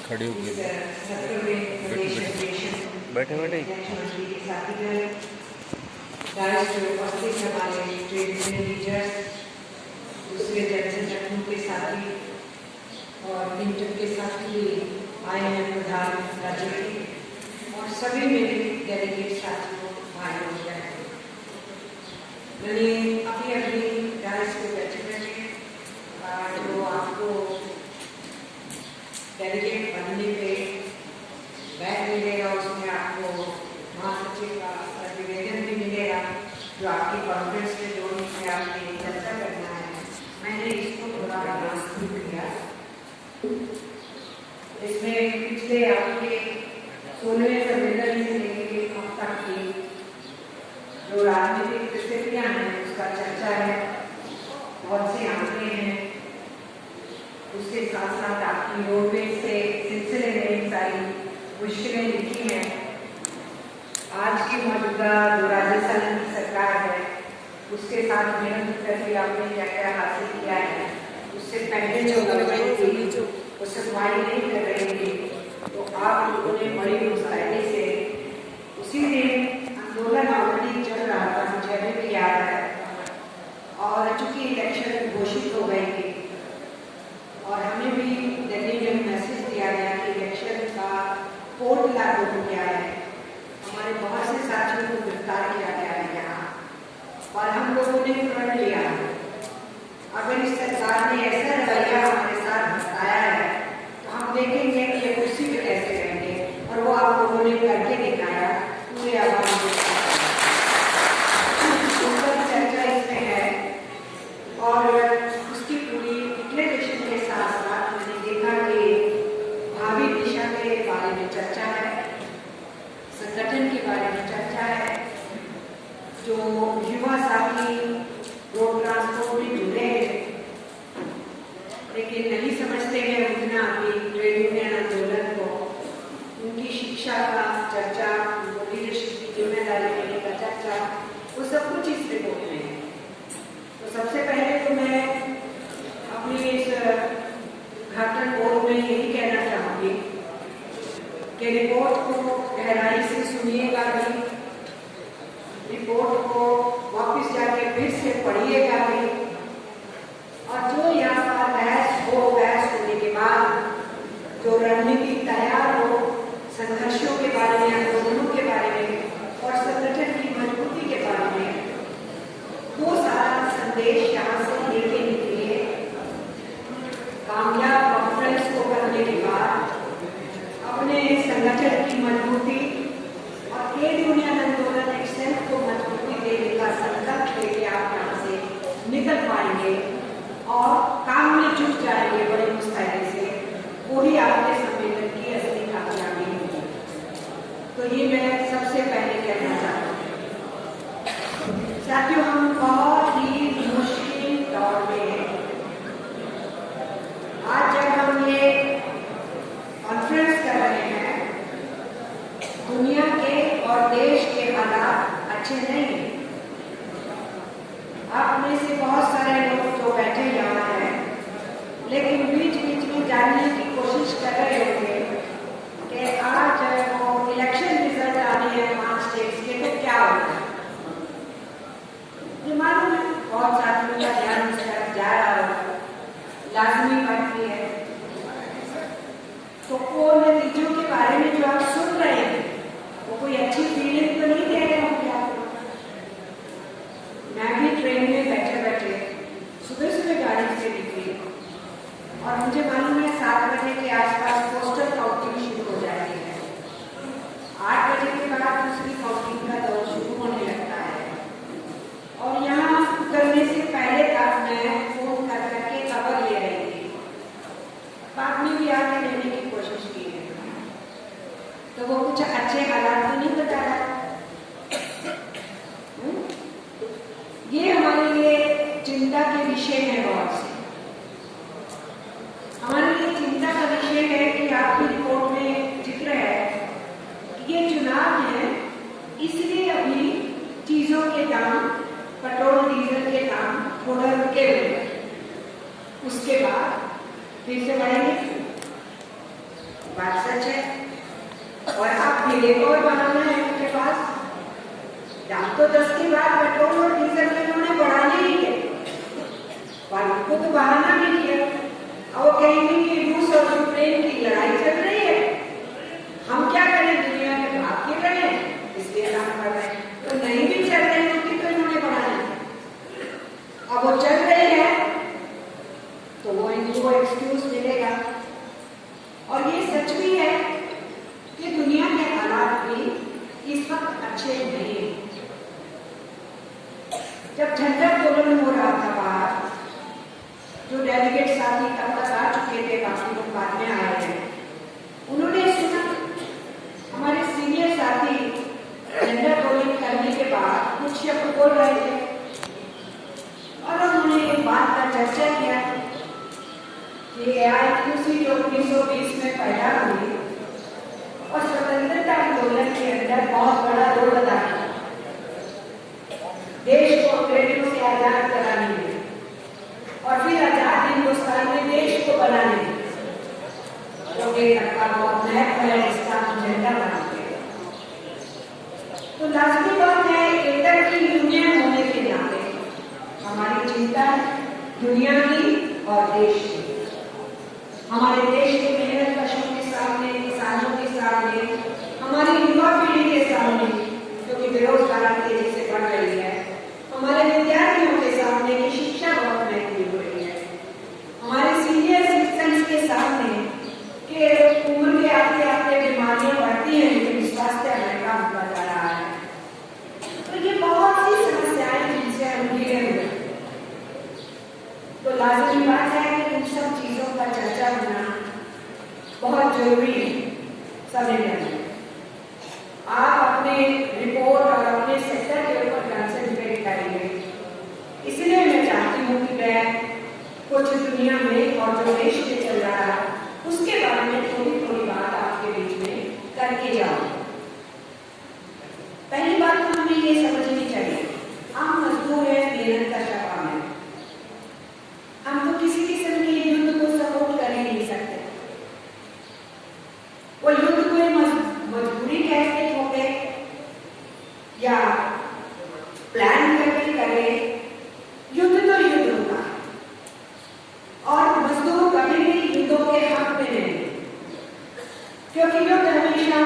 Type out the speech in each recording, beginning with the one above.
खड़ी होगी बैठे बैठे दूसरे जनसंगठनों के साथी और इंटर के साथी आए हैं प्रधान राज्य के और सभी मेरे डेलीगेट साथियों भाइयों बहनों। मैंने अभी अभी डायस को बैठे जो आपको डेलीगेट बनने पे बैग मिलेगा, उसमें आपको महासचिव का प्रतिवेदन भी मिलेगा जो आपकी कॉन्फ्रेंस में जो में आपने चर्चा करना है। मैंने इसको थोड़ा एडवांस किया। इसमें पिछले आपके 16वें सम्मेलन से लेकर अब तक की जो राजनीतिक स्थितियां हैं उसका चर्चा है, बहुत से आंकड़े हैं, उसके साथ साथ आपकी रोडवेज से सिलसिले में सारी मुश्किलें लिखी हैं। आज की मौजूदा जो राजस्थान की सरकार है उसके साथ मेहनत करके आपने क्या क्या हासिल किया है, उससे पहले जो गवर्नमेंट थी जो वो सफाई नहीं कर रही थी, तो आप लोगों ने बड़ी मुस्तैदी से उसी दिन आंदोलन ऑलरेडी चल रहा था, मुझे अभी भी याद है। और चूंकि इलेक्शन घोषित हो गई थी और हमें भी दिल्ली में मैसेज दिया गया कि इलेक्शन का कोड लागू हो गया है, हमारे बहुत से साथियों को गिरफ्तार किया गया है यहाँ और हम लोगों ने प्रण लिया। अगर इस सरकार ने ऐसा रवैया हमारे साथ बताया है तो हम देखेंगे कि ये कुर्सी पे कैसे रहेंगे, और वो आप लोगों ने करके दिखाया पूरे आवाम के साथ। चर्चा इसमें है और उसकी पूरी डिक्लेरेशन के साथ साथ मैंने देखा कि भावी दिशा के बारे में चर्चा है, संगठन के बारे में चर्चा है, जो युवा साथी रोड ट्रांसपोर्ट में जुड़े हैं लेकिन नहीं समझते हैं उतना कि ट्रेड यूनियन आंदोलन को, उनकी शिक्षा का चर्चा, उनको लीडरशिप की जिम्मेदारी लेने का चर्चा, वो सब कुछ इस रिपोर्ट में है। तो सबसे पहले तो मैं अपनी इस उद्घाटन बोर्ड में यही कहना चाहूँगी कि रिपोर्ट को गहराई से सुनिएगा भी, रिपोर्ट को वापस जाके फिर से पढ़िएगा भी, और जो यहाँ पर बहस होने के बाद जो रणनीति तैयार हो संघर्षों के बारे में, आंदोलनों के बारे में और संगठन की मजबूती के बारे में, वो सारा संदेश यहाँ से लेके निकलिए। कामयाब कॉन्फ्रेंस को करने के बाद अपने संगठन की मजबूती और ट्रेड यूनियन आंदोलन एक्शन को मजबूती देने का संकल्प लेके आप यहाँ से निकल पाएंगे और काम में जुट जाएंगे बड़ी मुस्तैदी से, वही आपके सम्मेलन की असली कामयाबी होगी। तो ये मैं सबसे पहले कहना चाहती हूँ। साथियों, हम बहुत ही मुश्किल दौर में हैं। आज जब हम ये कॉन्फ्रेंस कर रहे हैं, दुनिया के और देश के हालात अच्छे नहीं हैं। आप में से बहुत सारे लोग जो बैठे यहाँ हैं लेकिन बीच बीच में जानने की कोशिश कर रहे होंगे कि आज वो इलेक्शन रिजल्ट आने हैं 5 स्टेट्स के, तो क्या होगा। मुझे मालूम है बहुत साथियों का ध्यान उस तरफ जा रहा होगा, लाजमी बात भी है। तो वो नतीजों के बारे में जो आप सुन रहे हैं वो कोई अच्छी फीलिंग तो नहीं दे रहे होंगे आपको। मैं भी ट्रेन में बैठे बैठे सुबह सुबह गाड़ी से निकली और मुझे मालूम है 7 बजे के आसपास पोस्टल काउंटिंग शुरू हो जाती है। 8 बजे के बाद दूसरी काउंटिंग का दौर शुरू होने लगता है और यहाँ उतरने से पहले तक मैं फोन कर करके खबर ले रही थी। बाद में भी आके लेने की कोशिश की है तो वो कुछ अच्छे हालात तो नहीं बता रहा। ये हमारे लिए चिंता के विषय है। बहुत से हमारे लिए चिंता का विषय है कि आपकी रिपोर्ट में जिक्र है कि ये चुनाव है, इसलिए अभी चीजों के दाम, पेट्रोल डीजल के दाम थोड़ा रुके हुए हैं। उसके बाद फिर से बढ़ेंगे। बात सच है। और आप भी एक और बहाना है उनके पास। जब तो 10 की बात पेट्रोल और डीजल में उन्होंने बढ़ाने ही है, पर उनको तो बहाना भी किया। अब वो कहेंगे कि रूस और यूक्रेन की लड़ाई चल रही है, हम क्या करें, दुनिया में भाग के करें, इसलिए काम कर रहे हैं। तो नहीं भी चल रही होती तो इन्होंने बढ़ाना है। अब वो चल रही है तो वो इनको एक्सक्यूज मिलेगा। और ये सच भी है कि दुनिया के हालात भी इस वक्त अच्छे नहीं हैं। जब झंडा तोलन हो रहा था बाहर, जो डेलीगेट साथी तब तक आ चुके थे, काफी लोग बाद में आए हैं, उन्होंने सुना हमारे सीनियर साथी झंडा तोलन करने के बाद कुछ शब्द बोल रहे थे और उन्होंने एक बात पर चर्चा किया कि AIQC जो 1920 में पैदा हुई और स्वतंत्रता आंदोलन के अंदर बहुत बड़ा रोल अदा किया, देश को अंग्रेजों से आजाद कराने में और फिर आजाद हिंदुस्तान में देश को बनाने में का बहुत महत्व है। इसका झंडा बनाते हैं तो लाजमी बात है, एकता की यूनियन होने के नाते हमारी चिंता दुनिया की और देश की, हमारे देश के मेहनत कशों के सामने, किसानों के सामने, हमारी युवा पीढ़ी के सामने जो कि बेरोजगारी तेजी से बढ़ रही है, हमारे विद्यार्थियों के सामने की शिक्षा बहुत महंगी हो रही है, हमारे सीनियर सिटीजन्स के सामने कि उम्र के आते आते बीमारियां बढ़ती हैं लेकिन स्वास्थ्य महंगा होता जा रहा है। तो ये बहुत सी समस्याएं जिनसे हम घिरे हुए, तो लाजमी बात है कि इन सब चीजों का चर्चा होना बहुत जरूरी है समय में। आप अपने रिपोर्ट और अपने सेक्टर के ऊपर कंसंट्रेट करेंगे, इसलिए मैं चाहती हूँ कि मैं कुछ दुनिया में और जो देश में चल रहा है उसके बारे में थोड़ी थोड़ी बात आपके बीच में करके जाऊँ। पहली बात तो हमें ये समझनी चाहिए, हम मजदूर हैं, मेहनत का काम है, हम तो किसी किस्म के युद्ध को सपोर्ट कर ही नहीं सकते। वो युद्ध कोई मजबूरी कह के ठोके या प्लान करके करे, युद्ध तो युद्ध होता है और मजदूर कभी भी युद्धों के हक में नहीं, क्योंकि युद्ध हमेशा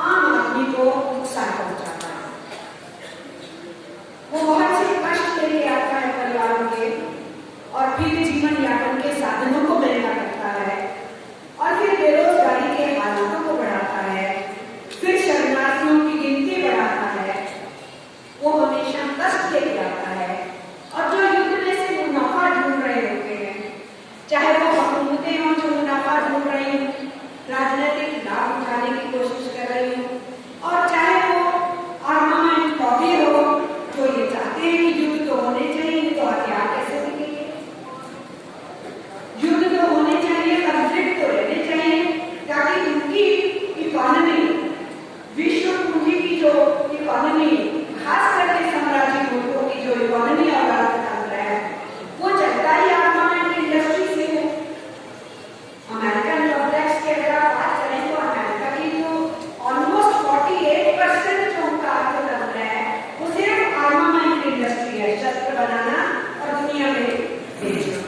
आम आदमी को नुकसान पहुंचाता है। वो बहुत से कष्ट लेके आता है परिवारों के और फिर जीवन यापन के साधनों को महंगा करता है और फिर बेरोजगारी के हालातों को बढ़ाता है, फिर शरणार्थियों की गिनती बढ़ाता है। वो हमेशा कष्ट लेके आता है और जो युद्ध में से मुनाफा ढूंढ रहे होते हैं, चाहे वो हुकूमतें हों जो मुनाफा ढूंढ रही हूँ, राजनीतिक लाभ उठाने की कोशिश कर रही हूँ, और चाहे वो आर्मामेंट लॉबी हो जो ये चाहते हैं कि युद्ध तो होने चाहिए, तो हथियार कैसे दिखेंगे, युद्ध तो होने चाहिए, कॉन्फ्लिक्ट तो रहने चाहिए, ताकि उनकी इकोनॉमी, विश्व पूंजी की जो इकोनॉमी, खास करके साम्राज्य मुल्कों की जो इकोनॉमी और अर्थतंत्र है वो चलता ही आर्मामेंट इंडस्ट्री से है। अमेरिकन कॉम्प्लेक्स की अगर आप बात करें तो अमेरिका की जो ऑलमोस्ट 48% जो उनका अर्थतंत्र है वो सिर्फ आर्मामेंट इंडस्ट्री है, शस्त्र बनाना और दुनिया में बेचना।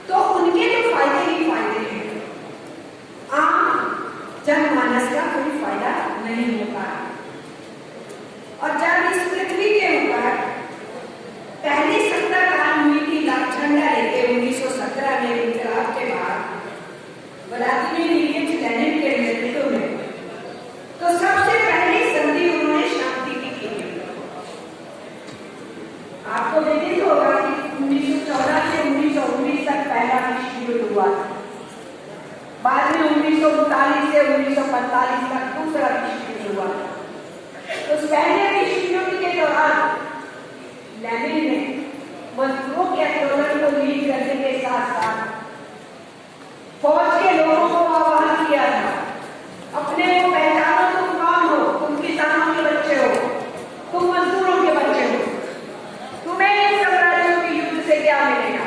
तो उनके तो फायदे ही फायदे हैं, आम जनमानस का कोई फायदा नहीं होता है। और जब इस पृथ्वी के ऊपर पहली सत्ता कायम हुई थी झंडा लेके 1917 में इंकलाब के बाद व्लादिमीर इलियच लेनिन के नेतृत्व में, तो सबसे पहली संधि उन्होंने शांति की थी। आपको विदित होगा कि 1914 से 1919 तक पहला विश्व युद्ध हुआ, बाद में 1939 से 1945 तक दूसरा विश्व युद्ध हुआ। तो पहले विश्व युद्ध के दौरान लेनिन ने मजदूरों के आंदोलन को लीड करने के साथ साथ फौज के लोगों को आह्वान किया था, अपने को पहचानो, तुम कौन हो, तुम किसानों के बच्चे हो, तुम मजदूरों के बच्चे हो, तुम्हें इन साम्राज्यों के युद्ध से क्या मिलेगा,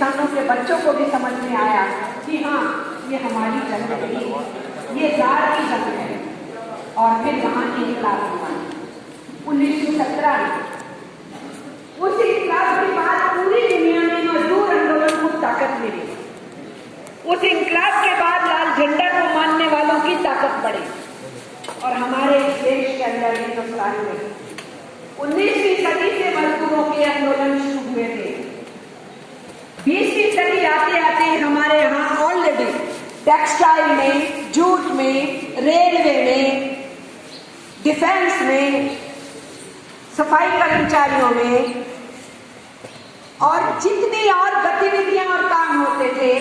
किसानों के बच्चों को भी समझ में आया कि हाँ, ये हमारी जंग नहीं, ये जार की जंग है। और फिर वहां इनकलाब हुआ 1917 में। उस इनकलाब के बाद पूरी दुनिया में मजदूर आंदोलन को ताकत मिली। उस इनकलाब के बाद लाल झंडा को मानने वालों की ताकत बढ़ी और हमारे देश के अंदर हिंदुस्तान में 19वीं सदी से मजदूरों के आंदोलन शुरू हुए थे। 20वीं सदी आते आते हमारे यहाँ ऑलरेडी टेक्सटाइल में, जूट में, रेलवे में, डिफेंस में, सफाई कर्मचारियों में और जितनी और गतिविधियां और काम होते थे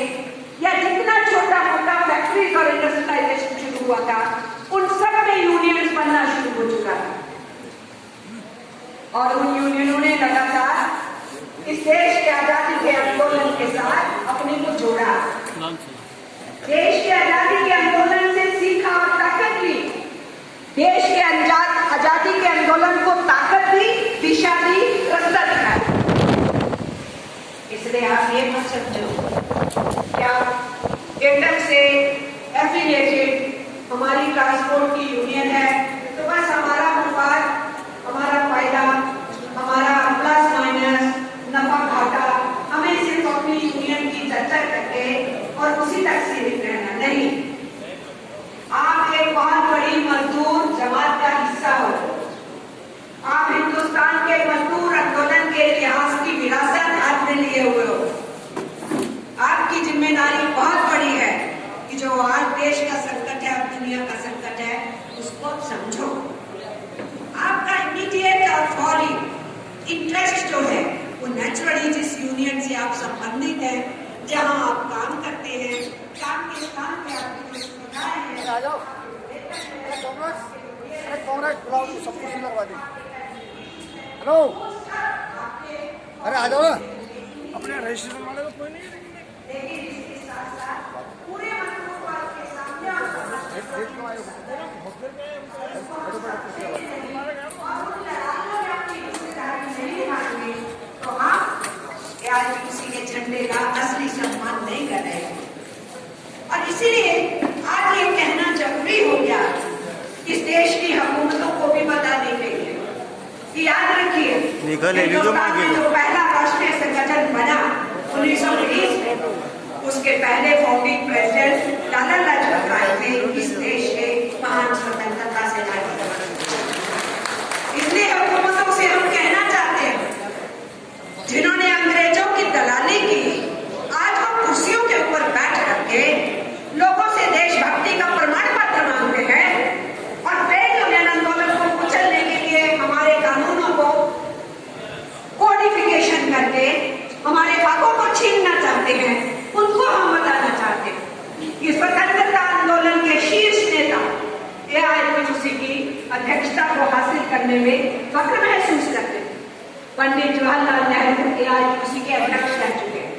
या जितना छोटा मोटा फैक्ट्रीज और इंडस्ट्रियलाइजेशन शुरू हुआ था, उन सब में यूनियंस बनना शुरू हो चुका था। और उन यूनियनों ने लगातार इस देश के आजादी के आंदोलन के साथ अपने को जोड़ा। देश के आजादी के आंदोलन से सीखा और ताकत ली। देश के आजादी के आंदोलन को ताकत दी, दिशा दी, रास्ता दिखाया। इसलिए आप ये मत समझो क्या एयरटेल से एफिलिएटेड हमारी ट्रांसपोर्ट की यूनियन है तो बस हमारा मुफाद, हमारा फायदा, हमारा प्लस माइनस, नफा घाटा, हमें सिर्फ अपनी यूनियन की चर्चा करके और उसी तक सीमित रहना नहीं। आप एक बहुत बड़ी मजदूर जमात का हिस्सा हो। आप हिंदुस्तान के मजदूर आंदोलन के इतिहास की विरासत हाथ में लिए हुए हो। आपकी जिम्मेदारी बहुत बड़ी है कि जो आज देश का संकट है और दुनिया का संकट है उसको समझो। आपका इमीडिएट और फौरी इंटरेस्ट जो है वो नेचुरली जिस यूनियन से आप संबंधित हैं, जहां आप काम करते हैं, काम के स्थान पे आपकी जो सुविधाएं हैं। कांग्रेस बुलाओ तो सब कुछ लगवा दे। हेलो, अरे आ जाओ ना, अपने रजिस्ट्रेशन वाले को कोई नहीं है। लेकिन इसके साथ साथ पूरे मजदूर वर्ग के सामने और तो हम आज किसी के झंडे का असली सम्मान नहीं कर रहे हैं। और इसीलिए आज ये कहना जरूरी हो गया इस देश की हुकूमतों को भी बताने के लिए कि याद रखिए, हिंदुस्तान में जो पहला राष्ट्रीय संगठन बना 1919 में, उसके पहले फाउंडिंग प्रेसिडेंट लाला लाजपत राय थे इस देश के महान स्वतंत्रता सेनानी। इसलिए हुकूमतों से हम कहना चाहते हैं, जिन्होंने अंग्रेजों की दलाली की, आज वो कुर्सियों के ऊपर बैठ करके लोगों से देशभक्ति का प्रमाण पत्र मांगते हैं और ट्रेड यूनियन आंदोलन को कुचलने के लिए हमारे कानूनों को कोडिफिकेशन करके हमारे हकों को छीनना चाहते हैं। उनको हम बताना चाहते हैं कि स्वतंत्रता आंदोलन के शीर्ष नेता एआईयूसी की अध्यक्षता को हासिल करने में फख्र महसूस करते हैं। पंडित जवाहरलाल नेहरू एआईयूसी के अध्यक्ष रह चुके हैं।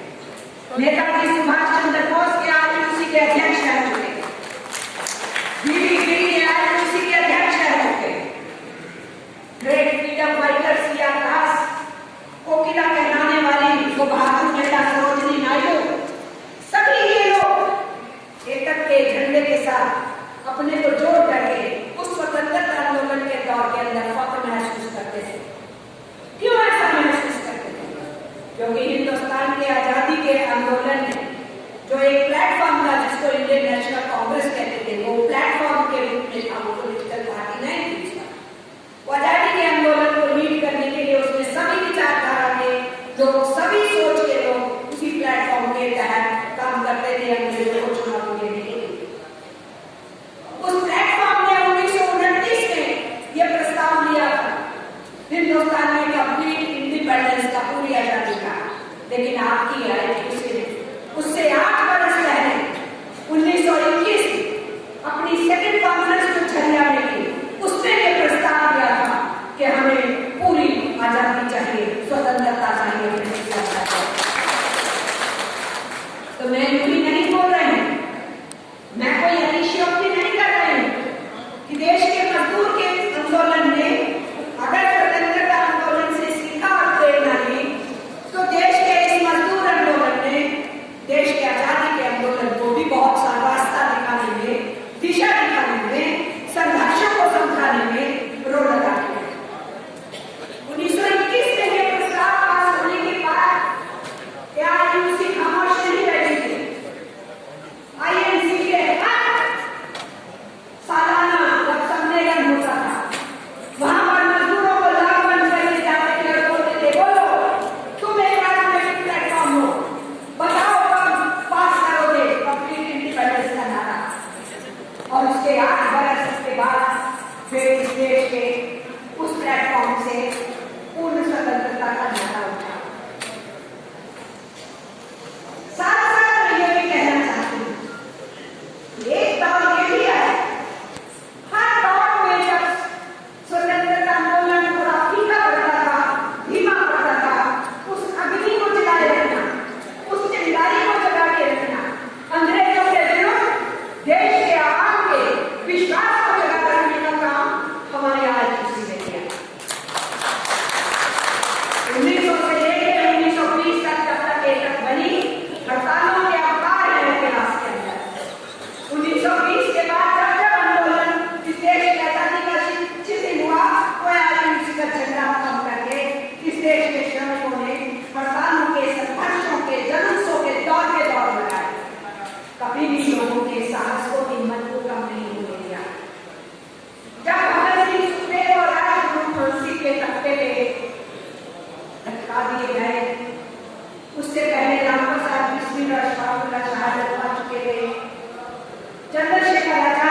नेताजी सुभाष चंद्र बोस एआईयूसी के अध्यक्ष रह चुके हैं। बीबी गिरी एआईयूसी के अध्यक्ष रह चुके हैं। ग्रेट फ्रीडम फाइटर सीआर दास, कोकिला कहलाने वाली वो बहादुर महिला सरोजिनी नायडू, सभी ये लोग एकता के झंडे के साथ अपने को जोड़ करके उस स्वतंत्रता आंदोलन के दौर के अंदर फख्र महसूस करते थे। क्यों ऐसा महसूस करते थे? क्योंकि हिंदुस्तान के आजादी के आंदोलन में जो एक प्लेटफॉर्म था जिसको इंडियन नेशनल कांग्रेस कहते थे, वो प्लेटफॉर्म के रूप में था, वो पॉलिटिकल पार्टी नहीं थी। वो आजादी के आंदोलन को लीड करने के लिए उसमें सभी विचारधारा के लोग, सभी सोच के लोग उसी प्लेटफॉर्म के तहत काम करते थे अंग्रेजों को चुनौती देने के लिए। उस प्लेटफॉर्म ने 1929 में यह प्रस्ताव लिया था हिंदुस्तान में कंप्लीट इंडिपेंडेंस का, पूरी आजादी का। लेकिन आपकी उससे 8 वर्ष पहले 1921 अपनी सेकेंड कॉन्फ्रेंस जो छलिया में की, उसमें यह प्रस्ताव दिया था कि हमें पूरी आजादी चाहिए, स्वतंत्रता चाहिए। तो मैं यूं ही नहीं बोल रही हूं, मैं कोई अतिशयोक्ति नहीं कर रही हूं कि देश के मजदूर के आंदोलन ने अगर स्वतंत्रता आंदोलन से सीखा और प्रेरणा ली, तो देश के इस मजदूर आंदोलन ने लटका दिए गए। उससे पहले राम प्रसाद बिस्मिल और शहादत पा चुके थे। चंद्रशेखर